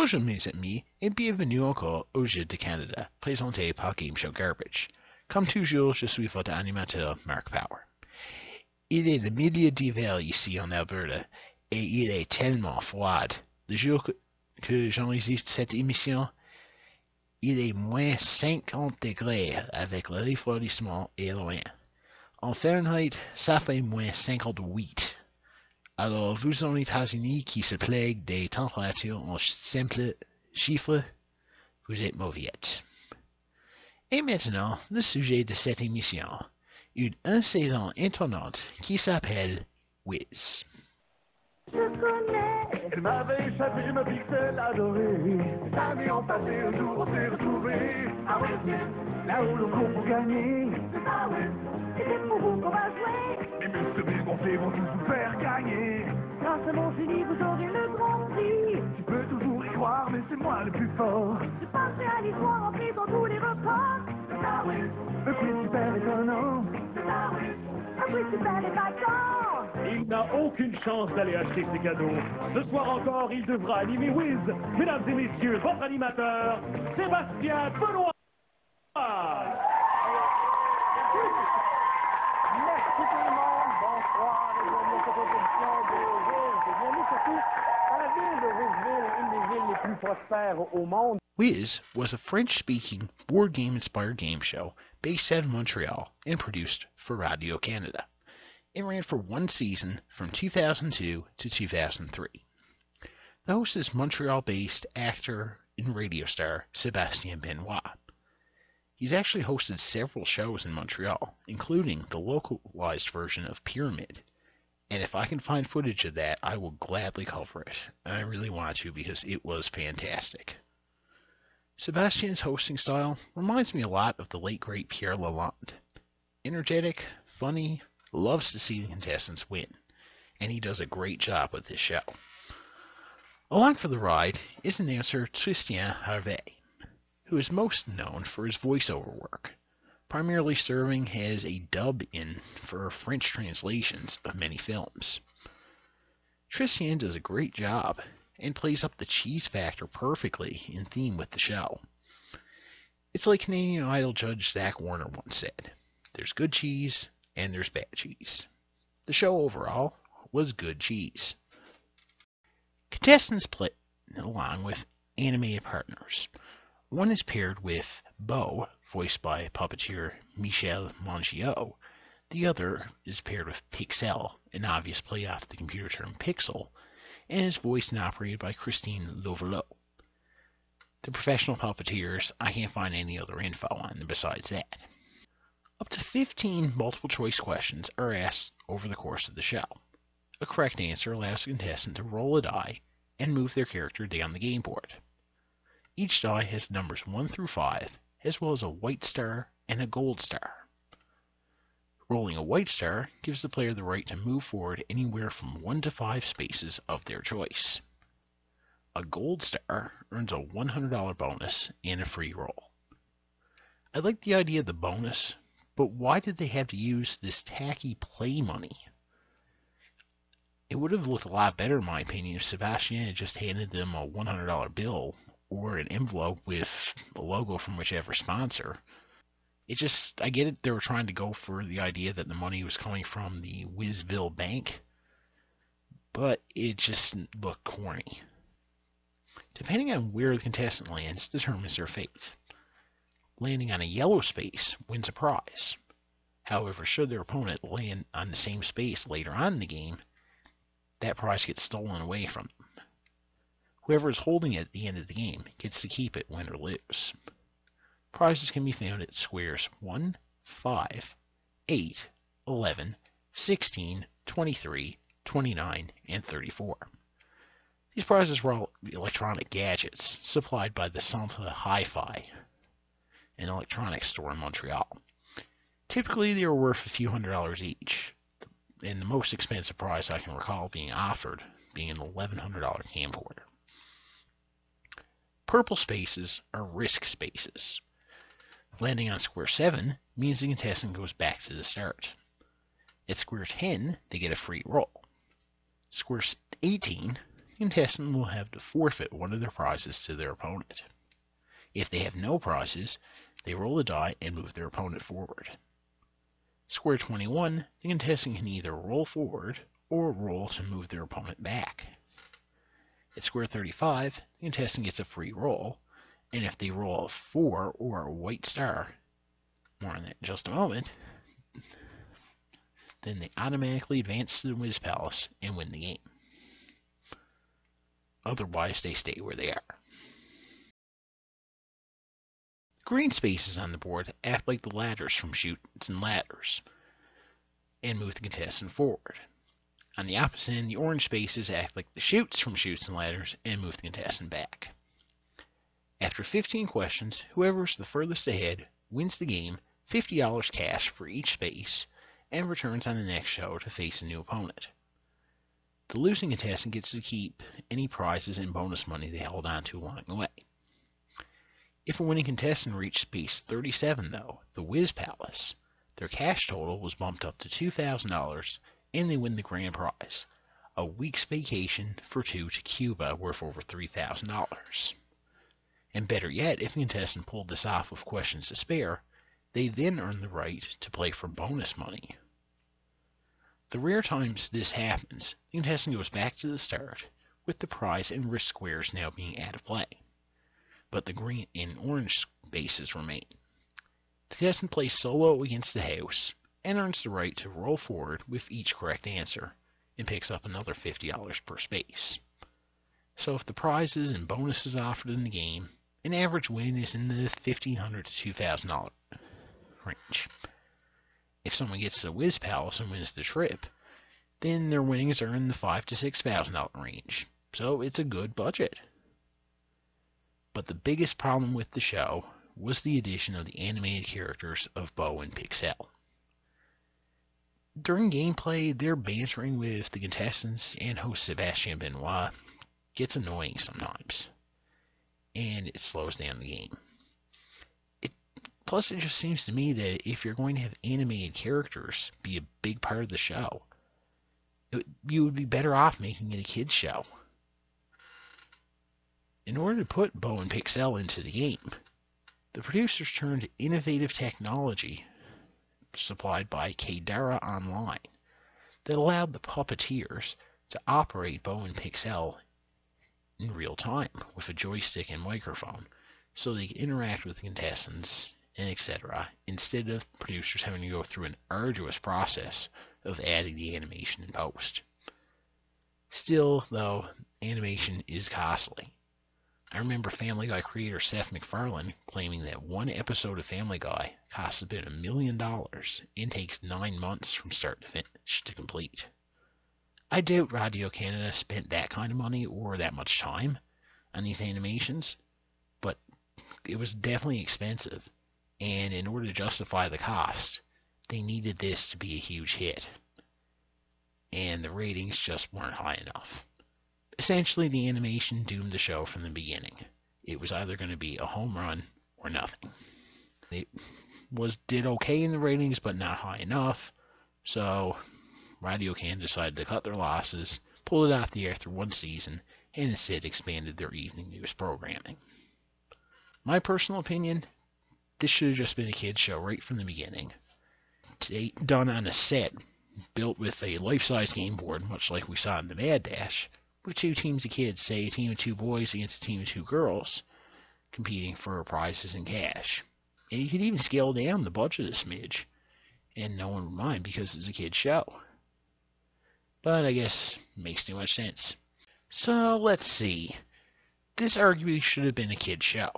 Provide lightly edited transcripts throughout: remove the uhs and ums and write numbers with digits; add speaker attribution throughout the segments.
Speaker 1: Bonjour mes amis et bienvenue encore au Jeu de Canada, présenté par Game Show Garbage. Comme toujours, je suis votre animateur Marc Power. Il est le milieu d'hiver ici en Alberta et il est tellement froid. Le jour que j'enregistre cette émission, il est moins 50 degrés avec le refroidissement et loin. En Fahrenheit, ça fait moins 58. Alors, vous en États-Unis qui se plaignent des températures en simple chiffres, vous êtes mauviettes. Et maintenant, le sujet de cette émission, une saison étonnante qui s'appelle Wizz.
Speaker 2: Je connais. Elle m'avait échappé, ma pixel adorée. Les années ont passé, un jour on s'est retrouvés. Ah ouais, là où l'on court pour gagner. Ah ouais, et c'est pour vous qu'on va jouer. Et Mr. Beast, vont tous vous faire gagner. Grâce à mon génie, vous aurez le grand prix. Tu peux toujours y croire, mais c'est moi le plus fort. Je passerai à l'histoire en brisant tous les records. Ah ouais, le prix super étonnant. Ah ouais, un prix super épatant. Il n'a aucune chance d'aller acheter ses cadeaux. Ce soir encore, il devra animer Wizz. Mesdames et messieurs, votre animateur, Sébastien Benoît. Merci tout le monde. Bonsoir et bienvenue à cette édition de Wizz. Et bienvenue surtout dans la ville de Wizzville, une des villes les plus prospères au monde.
Speaker 1: Wizz was a French-speaking board game-inspired game show based out of Montreal and produced for Radio Canada. It ran for one season from 2002 to 2003. The host is Montreal-based actor and radio star Sébastien Benoit. He's actually hosted several shows in Montreal, including the localized version of Pyramid. And if I can find footage of that, I will gladly cover it. I really want to because it was fantastic. Sebastian's hosting style reminds me a lot of the late great Pierre Lalonde. Energetic, funny, loves to see the contestants win, and he does a great job with this show. Along for the ride is announcer Tristan Harvey, who is most known for his voiceover work, primarily serving as a dub-in for French translations of many films. Tristan does a great job and plays up the cheese factor perfectly in theme with the show. It's like Canadian Idol judge Zach Warner once said, there's good cheese and there's bad cheese. The show overall was good cheese. Contestants play along with animated partners. One is paired with Beau, voiced by puppeteer Michel Mangiot. The other is paired with Pixel, an obvious play off the computer term pixel, and is voiced and operated by Christine Lovelot. The professional puppeteers, I can't find any other info on them besides that. Up to 15 multiple choice questions are asked over the course of the show. A correct answer allows the contestant to roll a die and move their character down the game board. Each die has numbers 1 through 5, as well as a white star and a gold star. Rolling a white star gives the player the right to move forward anywhere from 1 to 5 spaces of their choice. A gold star earns a $100 bonus and a free roll. I like the idea of the bonus, but why did they have to use this tacky play money? It would have looked a lot better, in my opinion, if Sebastian had just handed them a $100 bill or an envelope with a logo from whichever sponsor. I get it, they were trying to go for the idea that the money was coming from the Wizzville Bank, but it just looked corny. Depending on where the contestant lands determines their fate. Landing on a yellow space wins a prize. However, should their opponent land on the same space later on in the game, that prize gets stolen away from them. Whoever is holding it at the end of the game gets to keep it, win or lose. Prizes can be found at squares 1, 5, 8, 11, 16, 23, 29, and 34. These prizes were all electronic gadgets supplied by the Centre Hi-Fi, an electronics store in Montreal. Typically, they were worth a few $100s each, and the most expensive prize I can recall being offered being an $1,100 camcorder. Purple spaces are risk spaces. Landing on square 7 means the contestant goes back to the start. At square 10, they get a free roll. Square 18, the contestant will have to forfeit one of their prizes to their opponent. If they have no prizes, they roll a die and move their opponent forward. Square 21, the contestant can either roll forward or roll to move their opponent back. At square 35, the contestant gets a free roll, and if they roll a 4 or a white star, more on that in just a moment, then they automatically advance to the Wizz Palace and win the game. Otherwise, they stay where they are. Green spaces on the board act like the ladders from Chutes and Ladders and move the contestant forward. On the opposite end, the orange spaces act like the chutes from Chutes and Ladders and move the contestant back. After 15 questions, whoever is the furthest ahead wins the game, $50 cash for each space, and returns on the next show to face a new opponent. The losing contestant gets to keep any prizes and bonus money they held on to along the way. If a winning contestant reached space 37, though, the Wizz Palace, their cash total was bumped up to $2,000, and they win the grand prize, a week's vacation for two to Cuba worth over $3,000. And better yet, if a contestant pulled this off with questions to spare, they then earn the right to play for bonus money. The rare times this happens, the contestant goes back to the start, with the prize and risk squares now being out of play. But the green and orange spaces remain. The contestant plays solo against the house, and earns the right to roll forward with each correct answer, and picks up another $50 per space. So if the prizes and bonuses offered in the game, an average win is in the $1,500 to $2,000 range. If someone gets to the Wizz Palace and wins the trip, then their winnings are in the $5,000 to $6,000 range, so it's a good budget. But the biggest problem with the show was the addition of the animated characters of Bo and Pixel. During gameplay, their bantering with the contestants and host Sebastian Benoit gets annoying sometimes, and it slows down the game. Plus, it just seems to me that if you're going to have animated characters be a big part of the show, you would be better off making it a kid's show. In order to put Bo and Pixel into the game, the producers turned to innovative technology supplied by Kadara Online that allowed the puppeteers to operate Bo and Pixel in real time with a joystick and microphone so they could interact with the contestants and etc. instead of producers having to go through an arduous process of adding the animation in post. Still, though, animation is costly. I remember Family Guy creator Seth MacFarlane claiming that one episode of Family Guy costs about $1 million and takes 9 months from start to finish to complete. I doubt Radio Canada spent that kind of money or that much time on these animations, but it was definitely expensive, and in order to justify the cost, they needed this to be a huge hit, and the ratings just weren't high enough. Essentially, the animation doomed the show from the beginning. It was either going to be a home run or nothing. It did okay in the ratings, but not high enough, so Radio Canada decided to cut their losses, pulled it off the air through one season, and instead expanded their evening news programming. My personal opinion, this should have just been a kid's show right from the beginning. Done on a set built with a life-size game board, much like we saw in the Mad Dash, with two teams of kids, say a team of 2 boys against a team of 2 girls, competing for prizes and cash. And you could even scale down the budget a smidge, and no one would mind because it's a kid's show. But I guess it makes too much sense. So let's see. This arguably should have been a kid's show.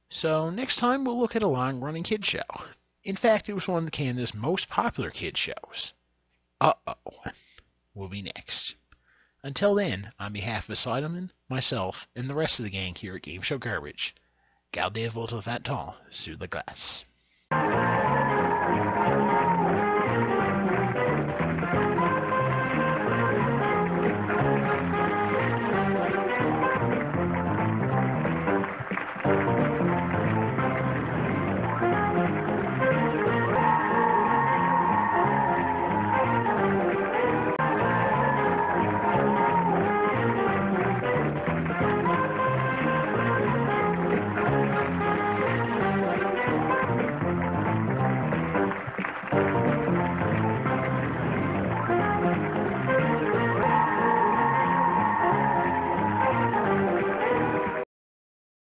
Speaker 1: So next time we'll look at a long-running kid's show. In fact, it was one of Canada's most popular kid's shows. Uh-oh. Will be next. Until then, on behalf of Sideman, myself, and the rest of the gang here at Game Show Garbage, gardez votre vingt ans sur la glace.